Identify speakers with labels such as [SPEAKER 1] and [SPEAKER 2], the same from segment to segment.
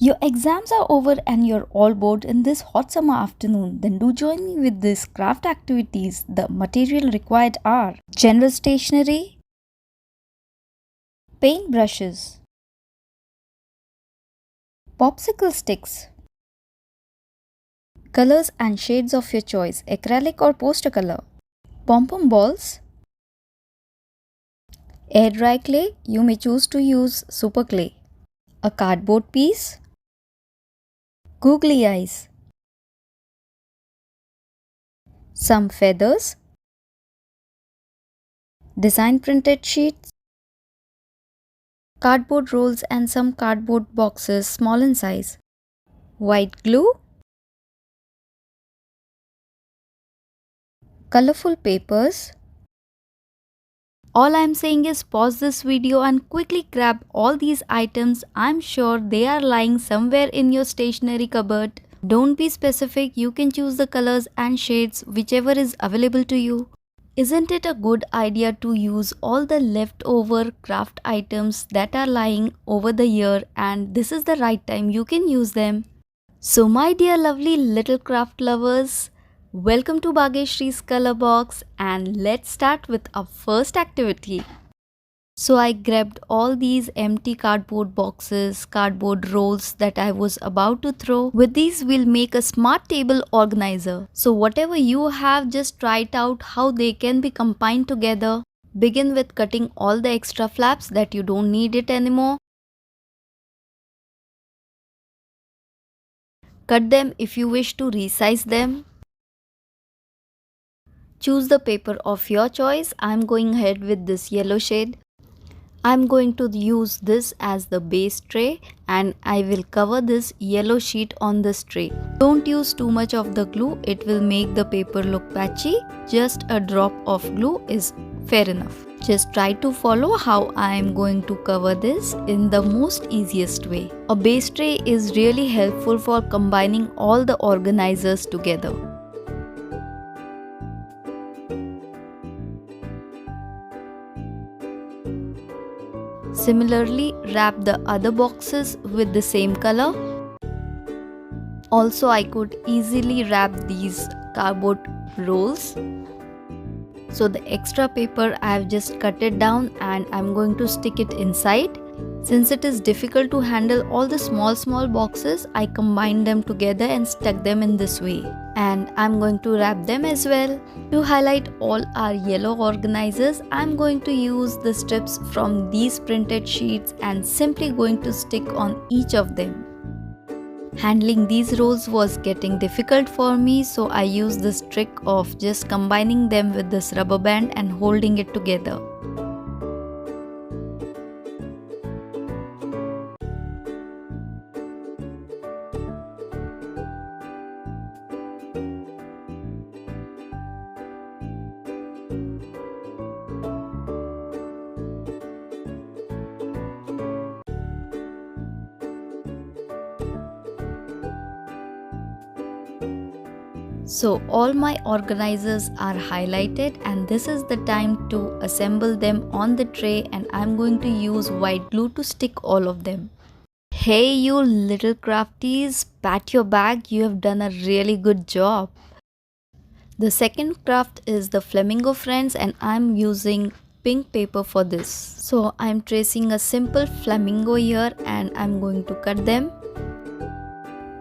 [SPEAKER 1] Your exams are over and you're all bored in this hot summer afternoon. Then do join me with these craft activities. The material required are general stationery, paint brushes, popsicle sticks, colors and shades of your choice, acrylic or poster color, pom-pom balls, air dry clay, you may choose to use super clay, a cardboard piece, googly eyes, some feathers, design printed sheets, cardboard rolls and some cardboard boxes small in size, white glue, colorful papers. All I am saying is pause this video and quickly grab all these items. I'm sure they are lying somewhere in your stationery cupboard. Don't be specific, you can choose the colors and shades whichever is available to you. Isn't it a good idea to use all the leftover craft items that are lying over the year, and this is the right time you can use them. So my dear lovely little craft lovers, welcome to Bageshri's Color Box, and let's start with our first activity. So I grabbed all these empty cardboard boxes, cardboard rolls that I was about to throw. With these we'll make a smart table organizer. So whatever you have, just try it out how they can be combined together. Begin with cutting all the extra flaps that you don't need it anymore. Cut them if you wish to resize them. Choose the paper of your choice. I'm going ahead with this yellow shade. I'm going to use this as the base tray and I will cover this yellow sheet on this tray. Don't use too much of the glue, it will make the paper look patchy. Just a drop of glue is fair enough. Just try to follow how I am going to cover this in the most easiest way. A base tray is really helpful for combining all the organizers together. Similarly, wrap the other boxes with the same color. Also, I could easily wrap these cardboard rolls. So the extra paper I have just cut it down and I'm going to stick it inside. Since it is difficult to handle all the small boxes, I combined them together and stuck them in this way. And I'm going to wrap them as well. To highlight all our yellow organizers, I'm going to use the strips from these printed sheets and simply going to stick on each of them. Handling these rolls was getting difficult for me, so I used this trick of just combining them with this rubber band and holding it together. So all my organizers are highlighted and this is the time to assemble them on the tray, and I'm going to use white glue to stick all of them. Hey you little crafties, pat your back, you have done a really good job. The second craft is the flamingo friends and I'm using pink paper for this. So I'm tracing a simple flamingo here and I'm going to cut them.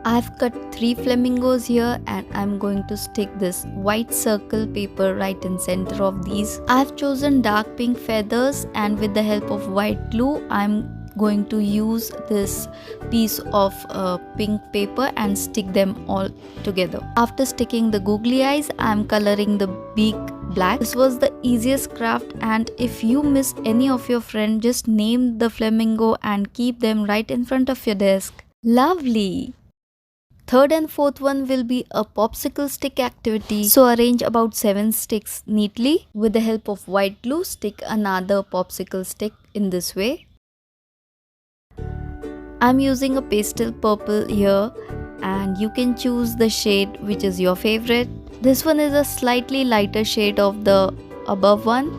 [SPEAKER 1] I've cut 3 flamingos here and I'm going to stick this white circle paper right in center of these. I've chosen dark pink feathers and with the help of white glue I'm going to use this piece of pink paper and stick them all together. After sticking the googly eyes, I'm coloring the beak black. This was the easiest craft, and if you miss any of your friends, just name the flamingo and keep them right in front of your desk. Lovely! Third and fourth one will be a popsicle stick activity. So arrange about 7 sticks neatly. With the help of white glue, stick another popsicle stick in this way. I'm using a pastel purple here and you can choose the shade which is your favorite. This one is a slightly lighter shade of the above one.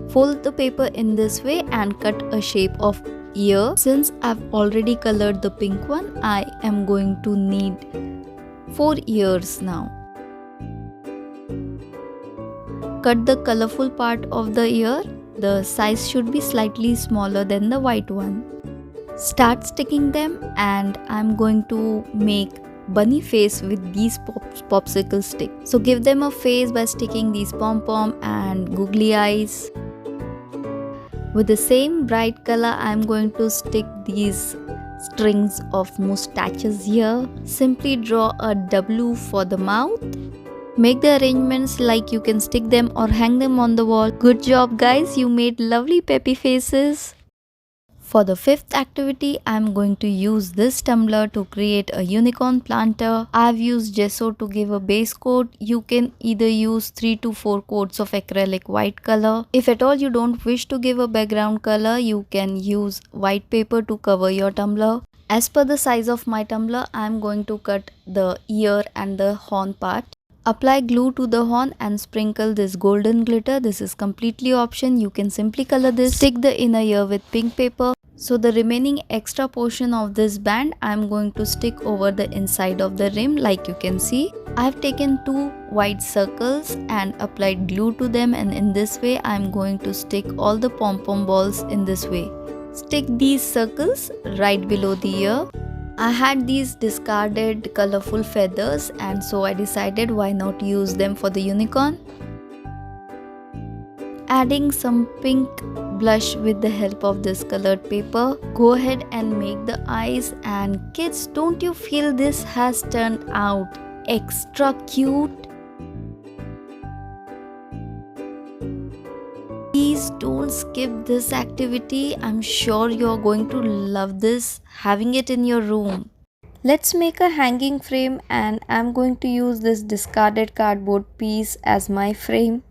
[SPEAKER 1] Fold the paper in this way and cut a shape of ear. Since I've already colored the pink one, I am going to need 4 ears now. Cut the colorful part of the ear. The size should be slightly smaller than the white one. Start sticking them, and I'm going to make bunny face with these popsicle sticks. So give them a face by sticking these pom-pom and googly eyes. With the same bright color, I'm going to stick these strings of mustaches here. Simply draw a W for the mouth. Make the arrangements like you can stick them or hang them on the wall. Good job guys, you made lovely peppy faces. For the fifth activity, I'm going to use this tumbler to create a unicorn planter. I've used gesso to give a base coat. You can either use 3 to 4 coats of acrylic white color. If at all you don't wish to give a background color, you can use white paper to cover your tumbler. As per the size of my tumbler, I'm going to cut the ear and the horn part. Apply glue to the horn and sprinkle this golden glitter. This is completely optional. You can simply color this. Stick the inner ear with pink paper. So the remaining extra portion of this band, I'm going to stick over the inside of the rim like you can see. I've taken 2 white circles and applied glue to them, and in this way I'm going to stick all the pom-pom balls in this way. Stick these circles right below the ear. I had these discarded colorful feathers, and so I decided why not use them for the unicorn. Adding some pink blush with the help of this colored paper. Go ahead and make the eyes, and kids, don't you feel this has turned out extra cute? Please don't skip this activity. I'm sure you're going to love this, having it in your room. Let's make a hanging frame, and I'm going to use this discarded cardboard piece as my frame.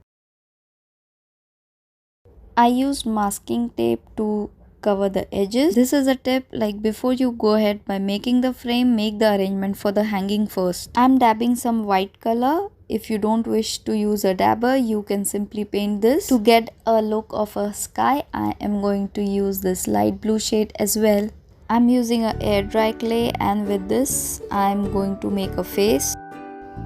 [SPEAKER 1] I used masking tape to cover the edges. This is a tip, like before you go ahead by making the frame, make the arrangement for the hanging first. I'm dabbing some white color. If you don't wish to use a dabber, you can simply paint this. To get a look of a sky, I am going to use this light blue shade as well. I'm using a air dry clay, and with this I'm going to make a face.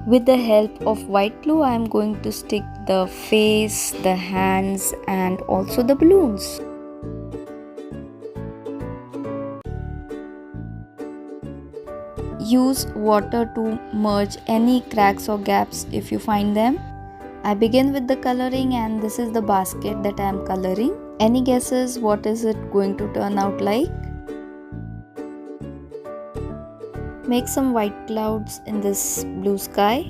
[SPEAKER 1] With the help of white glue, I am going to stick the face, the hands, and also the balloons. Use water to merge any cracks or gaps if you find them. I begin with the coloring, and this is the basket that I am coloring. Any guesses what is it going to turn out like? Make some white clouds in this blue sky.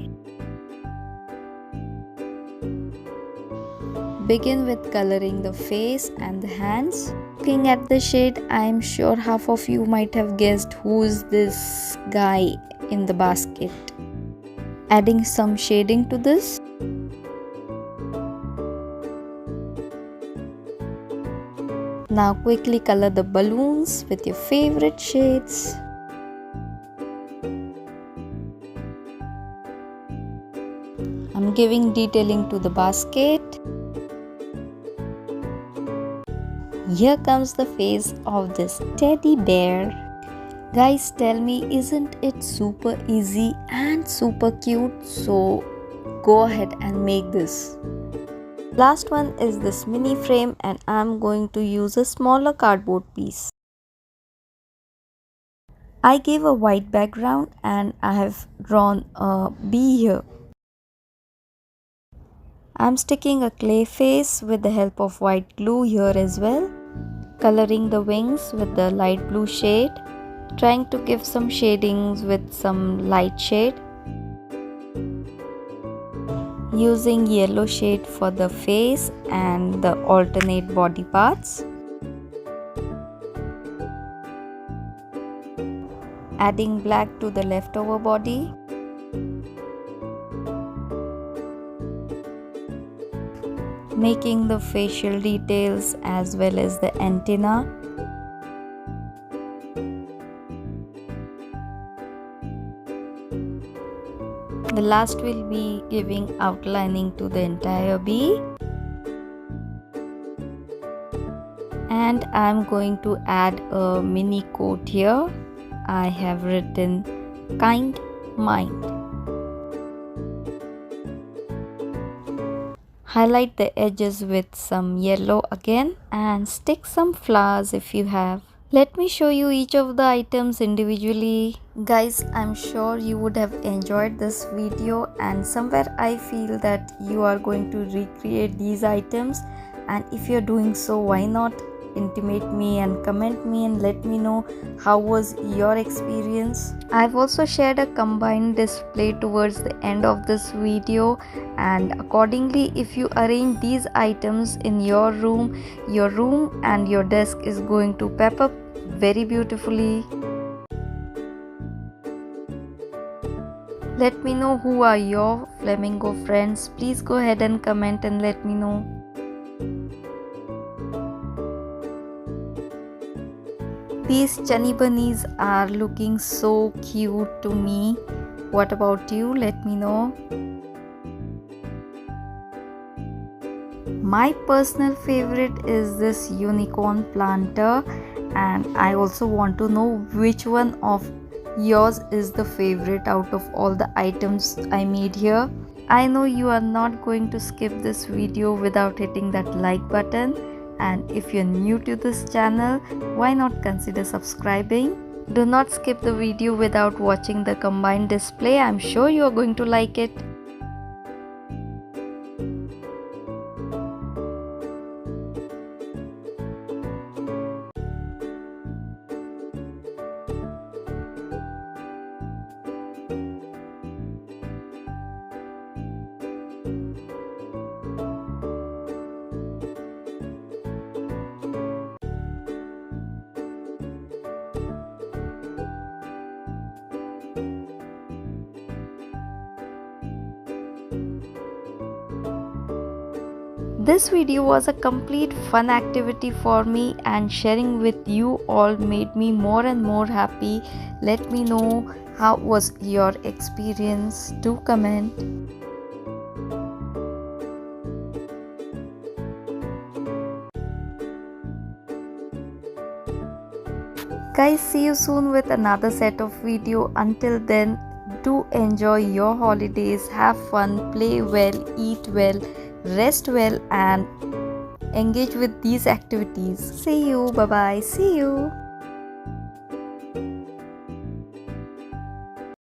[SPEAKER 1] Begin with coloring the face and the hands. Looking at the shade, I am sure half of you might have guessed who is this guy in the basket. Adding some shading to this. Now quickly color the balloons with your favorite shades. I'm giving detailing to the basket. Here comes the face of this teddy bear. Guys, tell me, isn't it super easy and super cute? So go ahead and make this. Last one is this mini frame, and I'm going to use a smaller cardboard piece. I gave a white background, and I have drawn a bee here. I'm sticking a clay face with the help of white glue here as well. Coloring the wings with the light blue shade. Trying to give some shadings with some light shade. Using yellow shade for the face and the alternate body parts. Adding black to the leftover body. Making the facial details as well as the antenna. The last will be giving outlining to the entire bee. And I'm going to add a mini quote here. I have written kind mind. Highlight the edges with some yellow again and stick some flowers if you have. Let me show you each of the items individually. Guys, I'm sure you would have enjoyed this video, and somewhere I feel that you are going to recreate these items, and if you're doing so, why not intimate me and comment me and let me know how was your experience. I've also shared a combined display towards the end of this video, and accordingly, if you arrange these items in your room and your desk is going to pep up very beautifully. Let me know who are your flamingo friends. Please go ahead and comment and let me know. These chunny bunnies are looking so cute to me. What about you? Let me know. My personal favorite is this unicorn planter, and I also want to know which one of yours is the favorite out of all the items I made here. I know you are not going to skip this video without hitting that like button. And if you're new to this channel, why not consider subscribing? Do not skip the video without watching the combined display. I'm sure you are going to like it. This video was a complete fun activity for me, and sharing with you all made me more and more happy. Let me know how was your experience. Do comment. Guys, see you soon with another set of video. Until then, do enjoy your holidays, have fun, play well, eat well, rest well, and engage with these activities. See you. Bye bye. See you.